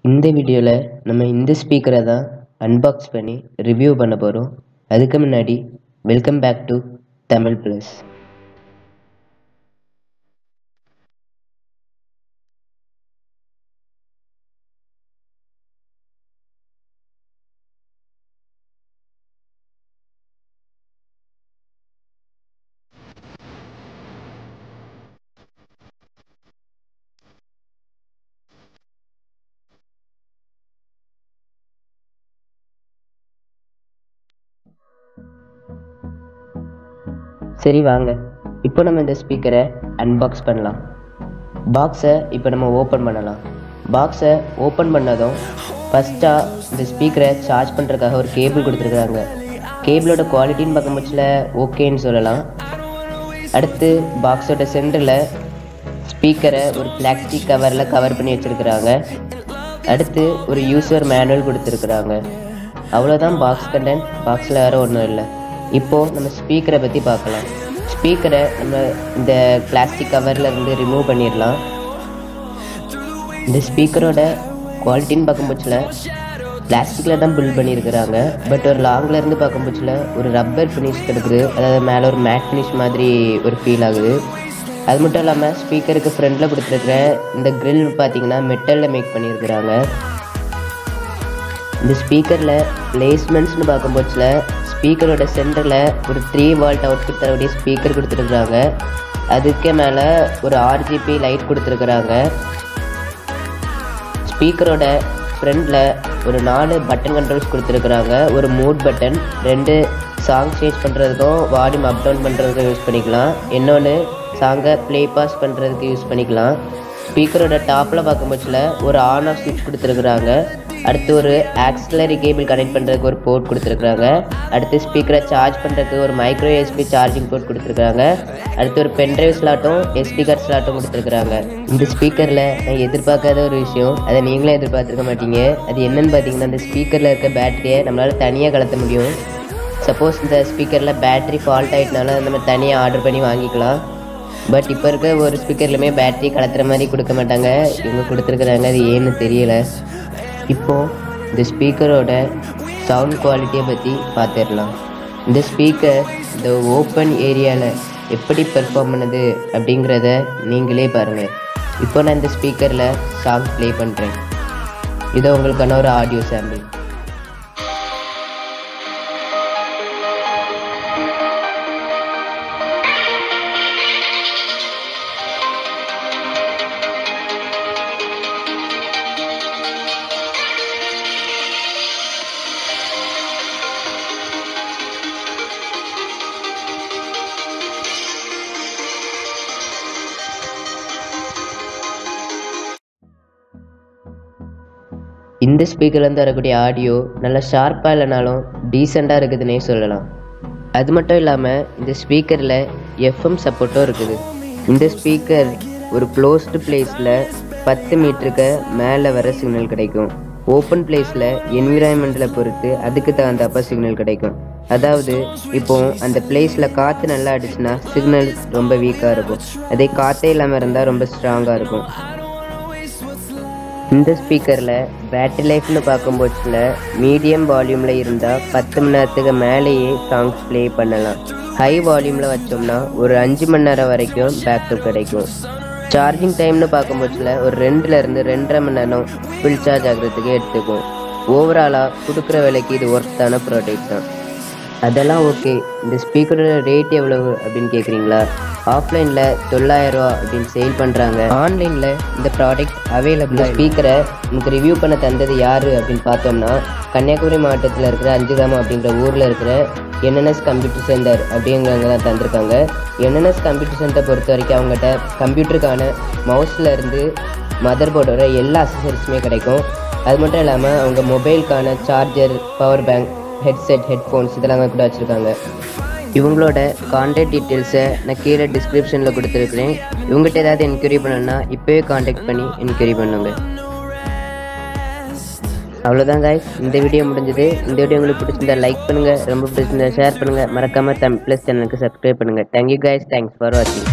இந்த வீடியோவில் நம்ம இந்த ஸ்பீக்கரை தான் அன்பாக்ஸ் பண்ணி ரிவ்யூ பண்ண போகிறோம். அதுக்கு முன்னாடி welcome back to Tamil plus. சரி வாங்க, இப்போ நம்ம இந்த ஸ்பீக்கரை அன்பாக்ஸ் பண்ணலாம். பாக்ஸை இப்போ நம்ம ஓப்பன் பண்ணலாம். பாக்ஸை ஓப்பன் பண்ணதும் ஃபஸ்ட்டாக இந்த ஸ்பீக்கரை சார்ஜ் பண்ணுறதுக்காக ஒரு கேபிள் கொடுத்துருக்குறாங்க. கேபிளோட குவாலிட்டின்னு பார்க்கும்போதுல ஓகேன்னு சொல்லலாம். அடுத்து பாக்ஸோட சென்டரில் ஸ்பீக்கரை ஒரு பிளாஸ்டிக் கவரில் கவர் பண்ணி வச்சுருக்குறாங்க. அடுத்து ஒரு யூசர் மேனுவல் கொடுத்துருக்குறாங்க. அவ்வளோதான் பாக்ஸ் கண்டென்ட். பாக்ஸில் வேறு ஒன்றும் இல்லை. இப்போது நம்ம ஸ்பீக்கரை பற்றி பார்க்கலாம். ஸ்பீக்கரை நம்ம இந்த பிளாஸ்டிக் கவரில் இருந்து ரிமூவ் பண்ணிடலாம். இந்த ஸ்பீக்கரோட குவாலிட்டின்னு பார்க்கும்போதுல பிளாஸ்டிக்கில் தான் பில்ட் பண்ணியிருக்கிறாங்க. பட் ஒரு லாங்கில் இருந்து பார்க்கும்போதுல ஒரு ரப்பர் ஃபினிஷ் கிடைக்குது. அதாவது மேலே ஒரு மேட் ஃபினிஷ் மாதிரி ஒரு ஃபீல் ஆகுது. அது மட்டும் இல்லாமல் ஸ்பீக்கருக்கு ஃப்ரண்டில் கொடுத்துருக்குற இந்த கிரில் பார்த்தீங்கன்னா மெட்டலில் மேக் பண்ணியிருக்கிறாங்க. இந்த ஸ்பீக்கரில் பிளேஸ்மெண்ட்ஸ்னு பார்க்கும்போதுல ஸ்பீக்கரோட சென்டரில் ஒரு 3 வால்ட் அவுட்புட் தரக்கூடிய ஸ்பீக்கர் கொடுத்துருக்குறாங்க. அதுக்கு மேலே ஒரு RGB லைட் கொடுத்துருக்குறாங்க. ஸ்பீக்கரோட ஃப்ரண்டில் ஒரு 4 பட்டன் கண்ட்ரோல்ஸ் கொடுத்துருக்குறாங்க. ஒரு மூட் பட்டன், 2 சாங் சேஞ்ச் பண்ணுறதுக்கும் வால்யூம் அப் டவுன் பண்ணுறதுக்கும் யூஸ் பண்ணிக்கலாம். இன்னொன்று சாங்கை ப்ளே பாஸ் பண்ணுறதுக்கு யூஸ் பண்ணிக்கலாம். ஸ்பீக்கரோட டாப்பில் பார்க்கும்போதுல ஒரு ஆன் ஆஃப் ஸ்விட்ச் கொடுத்துருக்குறாங்க. அடுத்து ஒரு ஆக்சிலரி கேபிள் கனெக்ட் பண்ணுறதுக்கு ஒரு போர்ட் கொடுத்துருக்குறாங்க. அடுத்து ஸ்பீக்கரை சார்ஜ் பண்ணுறதுக்கு ஒரு மைக்ரோ USB சார்ஜிங் போர்ட் கொடுத்துருக்குறாங்க. அடுத்து ஒரு பென்ட்ரைவ் ஸ்லாட்டும் SD கார்ட் ஸ்லாட்டும் கொடுத்துருக்குறாங்க. இந்த ஸ்பீக்கரில் நான் எதிர்பார்க்காத ஒரு விஷயம், அதை நீங்களே எதிர்பார்த்துருக்க மாட்டீங்க. அது என்னென்னு பார்த்தீங்கன்னா, இந்த ஸ்பீக்கரில் இருக்க பேட்டரியை நம்மளால் தனியாக கலத்த முடியும். சப்போஸ் இந்த ஸ்பீக்கரில் பேட்டரி ஃபால்ட் ஆகிட்டனால நம்ம தனியாக ஆர்டர் பண்ணி வாங்கிக்கலாம். பட் இப்போ இருக்க ஒரு ஸ்பீக்கர்லையுமே பேட்டரி கலத்துற மாதிரி கொடுக்க மாட்டாங்க. இவங்க கொடுத்துருக்குறாங்க, அது ஏன்னு தெரியலை. இப்போது இந்த ஸ்பீக்கரோட சவுண்ட் குவாலிட்டியை பற்றி பார்த்துடலாம். இந்த ஸ்பீக்கர் இந்த ஓப்பன் ஏரியாவில் எப்படி பெர்ஃபார்ம் பண்ணுது அப்படிங்கிறத நீங்களே பாருங்கள். இப்போ நான் இந்த ஸ்பீக்கரில் சாங் ப்ளே பண்ணுறேன். இதை உங்களுக்கான ஒரு ஆடியோ சாம்பிள். இந்த ஸ்பீக்கர்லேருந்து வரக்கூடிய ஆடியோ நல்லா ஷார்ப்பாக இல்லைனாலும் டீசெண்டாக இருக்குதுன்னே சொல்லலாம். அது மட்டும் இல்லாமல் இந்த ஸ்பீக்கரில் FM சப்போர்ட்டும் இருக்குது. இந்த ஸ்பீக்கர் ஒரு க்ளோஸ்டு பிளேஸில் 10 மீட்டருக்கு மேலே வர சிக்னல் கிடைக்கும். ஓப்பன் பிளேஸில் என்விரான்மெண்ட்டில் பொறுத்து அதுக்கு தகுந்தப்போ சிக்னல் கிடைக்கும். அதாவது இப்போது அந்த பிளேஸில் காற்று நல்லா அடிச்சுன்னா சிக்னல் ரொம்ப வீக்காக இருக்கும். அதே காற்றே இல்லாமல் இருந்தால் ரொம்ப ஸ்ட்ராங்காக இருக்கும். இந்த ஸ்பீக்கரில் பேட்டரி லைஃப்னு பார்க்கும்போதுல மீடியம் வால்யூமில் இருந்தால் 10 மணி நேரத்துக்கு மேலேயே சாங்ஸ் ப்ளே பண்ணலாம். ஹை வால்யூமில் வச்சோம்னா ஒரு 5 மணி நேரம் வரைக்கும் பேக்கப் கிடைக்கும். சார்ஜிங் டைம்னு பார்க்கும்போதுல ஒரு 2லேருந்து 2.5 மணி நேரம் ஃபுல் சார்ஜ் ஆகிறதுக்கு எடுத்துக்கும். ஓவராலாக கொடுக்குற விலைக்கு இது ஒர்த்தான ப்ராடக்ட் தான். அதெல்லாம் ஓகே. இந்த ஸ்பீக்கரோட ரேட் எவ்வளவு அப்படின்னு கேட்குறீங்களா? ஆஃப்லைனில் 9,000 ரூபா அப்படின்னு சேல் பண்ணுறாங்க. ஆன்லைனில் இந்த ப்ராடக்ட் அவைலபிள். ஸ்பீக்கரை எனக்கு ரிவ்யூ பண்ண தந்தது யார் அப்படின்னு பார்த்தோம்னா, கன்னியாகுமரி மாவட்டத்தில் இருக்கிற அஞ்சுகிராமம் அப்படிங்கிற ஊரில் இருக்கிற NNS கம்ப்யூட்டர் சென்டர் அப்படிங்கிறவங்க தான் தந்திருக்காங்க. NNS கம்ப்யூட்டர் சென்டரை பொறுத்த வரைக்கும் அவங்ககிட்ட கம்ப்யூட்டருக்கான மவுஸில் இருந்து மதர் போர்டோட எல்லா அக்சசரிஸுமே கிடைக்கும். அது மட்டும் இல்லாமல் அவங்க மொபைலுக்கான charger, power bank, headset, headphones இதெல்லாம் கூட வச்சுருக்காங்க. இவங்களோட கான்டாக்ட் டீட்டெயில்ஸை நான் கீழே டிஸ்கிரிப்ஷனில் கொடுத்துருக்குறேன். இவங்ககிட்ட ஏதாவது என்கொயரி பண்ணணுன்னா இப்போவே கான்டாக்ட் பண்ணி என்கொயரி பண்ணுங்க. அவ்வளோதான் guys, இந்த வீடியோ முடிஞ்சது. இந்த வீடியோ உங்களுக்கு பிடிச்சிருந்தா லைக் பண்ணுங்கள், ரொம்ப பிடிச்சிருந்தா ஷேர் பண்ணுங்கள். மறக்காமல் தமிழ் ப்ளஸ் சேனலுக்கு சப்ஸ்கிரைப் பண்ணுங்கள். தேங்க்யூ guys, தேங்க்ஸ் ஃபார் வாட்சிங்.